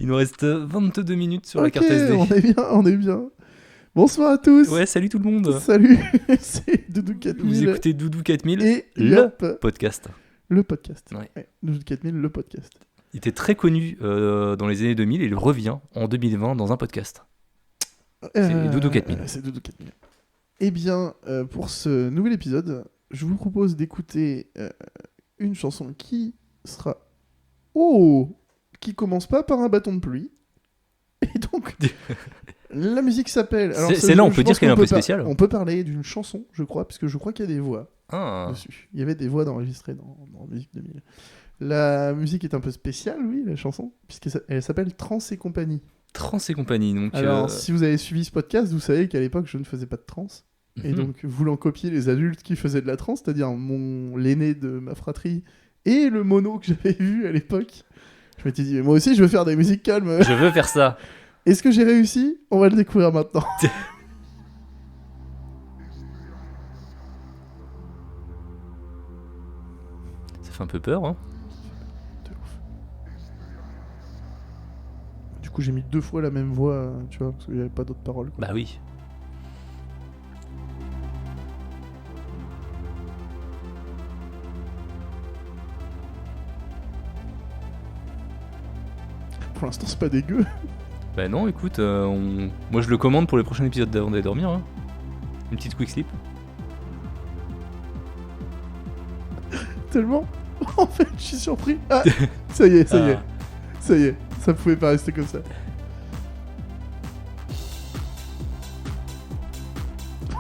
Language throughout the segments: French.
Il nous reste 22 minutes sur la carte SD. On est bien. Bonsoir à tous. Ouais, salut tout le monde. Salut, c'est Doudou 4000. Vous écoutez Doudou 4000 et le podcast. Le podcast. Ouais. Doudou 4000, le podcast. Il était très connu dans les années 2000 et il revient en 2020 dans un podcast. C'est Doudou 4000. C'est Doudou 4000. Eh bien, pour ce nouvel épisode, je vous propose d'écouter une chanson qui sera... qui commence pas par un bâton de pluie. Et donc... La musique s'appelle... Alors, c'est là, on peut dire qu'elle est un peu spéciale. On peut parler d'une chanson, je crois, parce que je crois qu'il y a des voix dessus. Il y avait des voix enregistrées dans Musique 2000. La musique est un peu spéciale, oui, la chanson, puisqu'elle s'appelle Trans et compagnie. Trans et compagnie, donc... Alors, si vous avez suivi ce podcast, vous savez qu'à l'époque, je ne faisais pas de trans. Et donc, voulant copier les adultes qui faisaient de la trans, c'est-à-dire l'aîné de ma fratrie et le mono que j'avais vu à l'époque, je m'étais dit, mais moi aussi, je veux faire des musiques calmes. Je veux faire ça. Est-ce que j'ai réussi ? On va le découvrir maintenant. Ça fait un peu peur, hein. De ouf. Du coup, j'ai mis 2 fois la même voix, tu vois, parce qu'il n'y avait pas d'autres paroles. Quoi. Bah oui. Pour l'instant, c'est pas dégueu. Bah non, écoute, moi je le commande pour les prochains épisodes avant d'aller dormir. Hein. Une petite quick sleep. Tellement. En fait, je suis surpris. Ah, ça y est. Ça pouvait pas rester comme ça.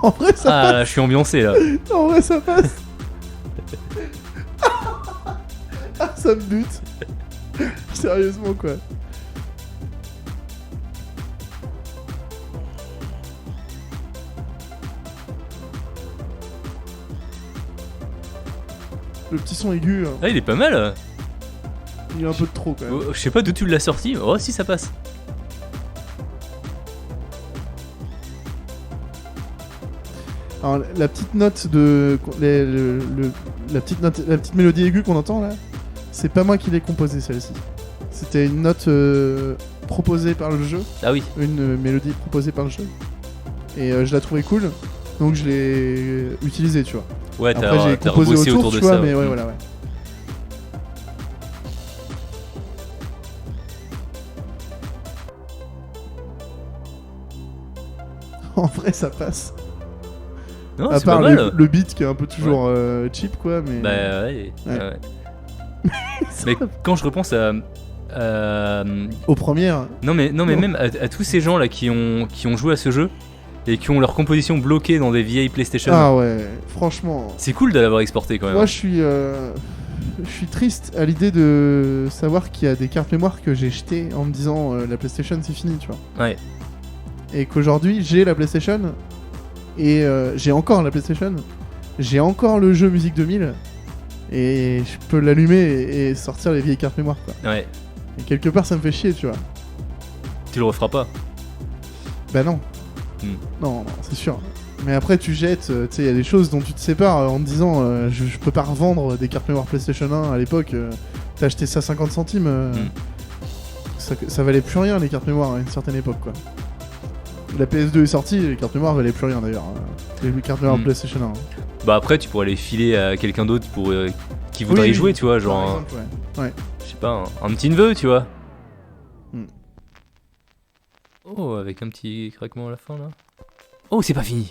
En vrai, ça passe. Ah, je suis ambiancé là. En vrai, ça passe. Ah, ça me bute. Sérieusement, quoi. Le petit son aigu, hein. Ah, il est pas mal. Il est un peu de trop, quand même. Je sais pas d'où tu l'as sorti. Oh, si, ça passe. Alors, la petite note de... la petite mélodie aiguë qu'on entend, là, c'est pas moi qui l'ai composée, celle-ci. C'était une note proposée par le jeu. Ah oui. Une mélodie proposée par le jeu. Et je la trouvais cool, donc je l'ai utilisée, tu vois. Ouais, après, j'ai t'as composé rebossé autour, de tu vois, ça. mais ouais, voilà, ouais. En vrai, ça passe. Non, à c'est part pas mal. le beat qui est un peu toujours cheap, quoi, mais... Bah ouais. Mais quand je repense à... Aux premières... Non mais même à tous ces gens là qui ont joué à ce jeu et qui ont leur composition bloquée dans des vieilles PlayStation. Ah ouais, franchement... C'est cool de l'avoir exporté quand même. Moi, je suis triste à l'idée de savoir qu'il y a des cartes mémoire que j'ai jetées en me disant la PlayStation c'est fini, tu vois. Ouais. Et qu'aujourd'hui j'ai la PlayStation et j'ai encore la PlayStation, j'ai encore le jeu Musique 2000 et je peux l'allumer et sortir les vieilles cartes mémoire, quoi. Ouais. Et quelque part ça me fait chier, tu vois. Tu le referas pas. Bah non. Non, c'est sûr. Mais après tu jettes, tu sais, il y a des choses dont tu te sépares en te disant je peux pas revendre des cartes mémoire PlayStation 1 à l'époque, t'as acheté ça 50 centimes, ça valait plus rien les cartes mémoire à une certaine époque, quoi. La PS2 est sortie, les cartes mémoire valaient plus rien d'ailleurs, les cartes mémoire PlayStation 1. Bah après tu pourrais les filer à quelqu'un d'autre pour qui voudrait y jouer, tu vois, genre par exemple, ouais. je sais pas, un petit neveu, tu vois. Oh, avec un petit craquement à la fin là. Oh, c'est pas fini.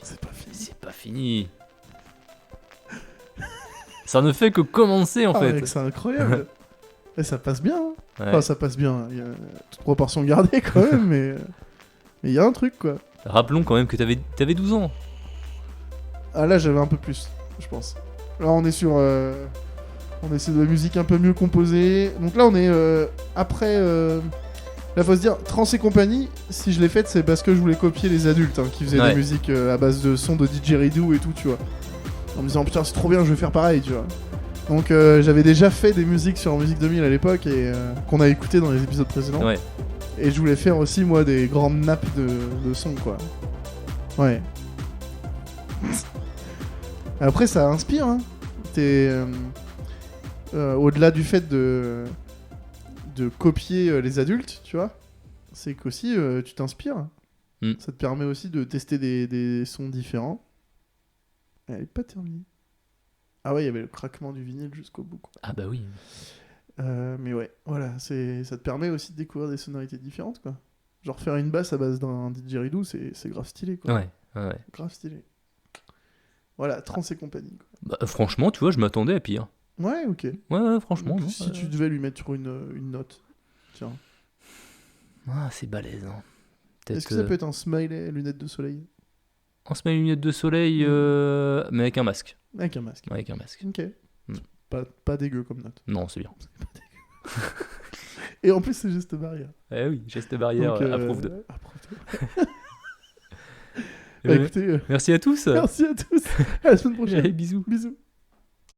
C'est pas fini. Ça ne fait que commencer en fait. Mec, c'est incroyable. Et ça passe bien. Hein. Ouais. Enfin, ça passe bien. Il y a toute proportion gardée quand même, mais il y a un truc, quoi. Rappelons quand même que t'avais 12 ans. Ah là, j'avais un peu plus, je pense. Là, on est sur... on essaie de la musique un peu mieux composée. Donc là, on est après... Là, faut se dire, Trans et compagnie, si je l'ai faite, c'est parce que je voulais copier les adultes qui faisaient des musiques à base de sons de didgeridoo et tout, tu vois. En me disant, putain, c'est trop bien, je vais faire pareil, tu vois. Donc j'avais déjà fait des musiques sur Musique 2000 à l'époque et qu'on a écouté dans les épisodes précédents. Ouais. Et je voulais faire aussi, moi, des grandes nappes de sons, quoi. Ouais. Après, ça inspire, hein. Au-delà du fait de de copier les adultes, tu vois, c'est qu'aussi tu t'inspires. Ça te permet aussi de tester des sons différents. Elle est pas terminée. Ah ouais, il y avait le craquement du vinyle jusqu'au bout, quoi. Ah bah oui. Mais ouais, voilà, ça te permet aussi de découvrir des sonorités différentes, quoi. Genre faire une basse à base d'un didgeridoo, c'est grave stylé, quoi. Ouais. Grave stylé. Voilà, Trans et compagnie, quoi. Bah, franchement, tu vois, je m'attendais à pire. Ouais, ok. Ouais, franchement. Donc, non, si tu devais lui mettre une note, tiens. Ah, c'est balèze. Hein. Est-ce que ça peut être un smiley lunettes de soleil? On se met une lunette de soleil, mais avec un masque. Avec un masque. Avec un masque. Ok. Pas dégueu comme note. Non, c'est bien. Et en plus, c'est geste barrière. Eh oui, geste barrière, approuve de. Bah, écoutez, Merci à tous. merci à tous. À la semaine prochaine. Allez, bisous. Bisous.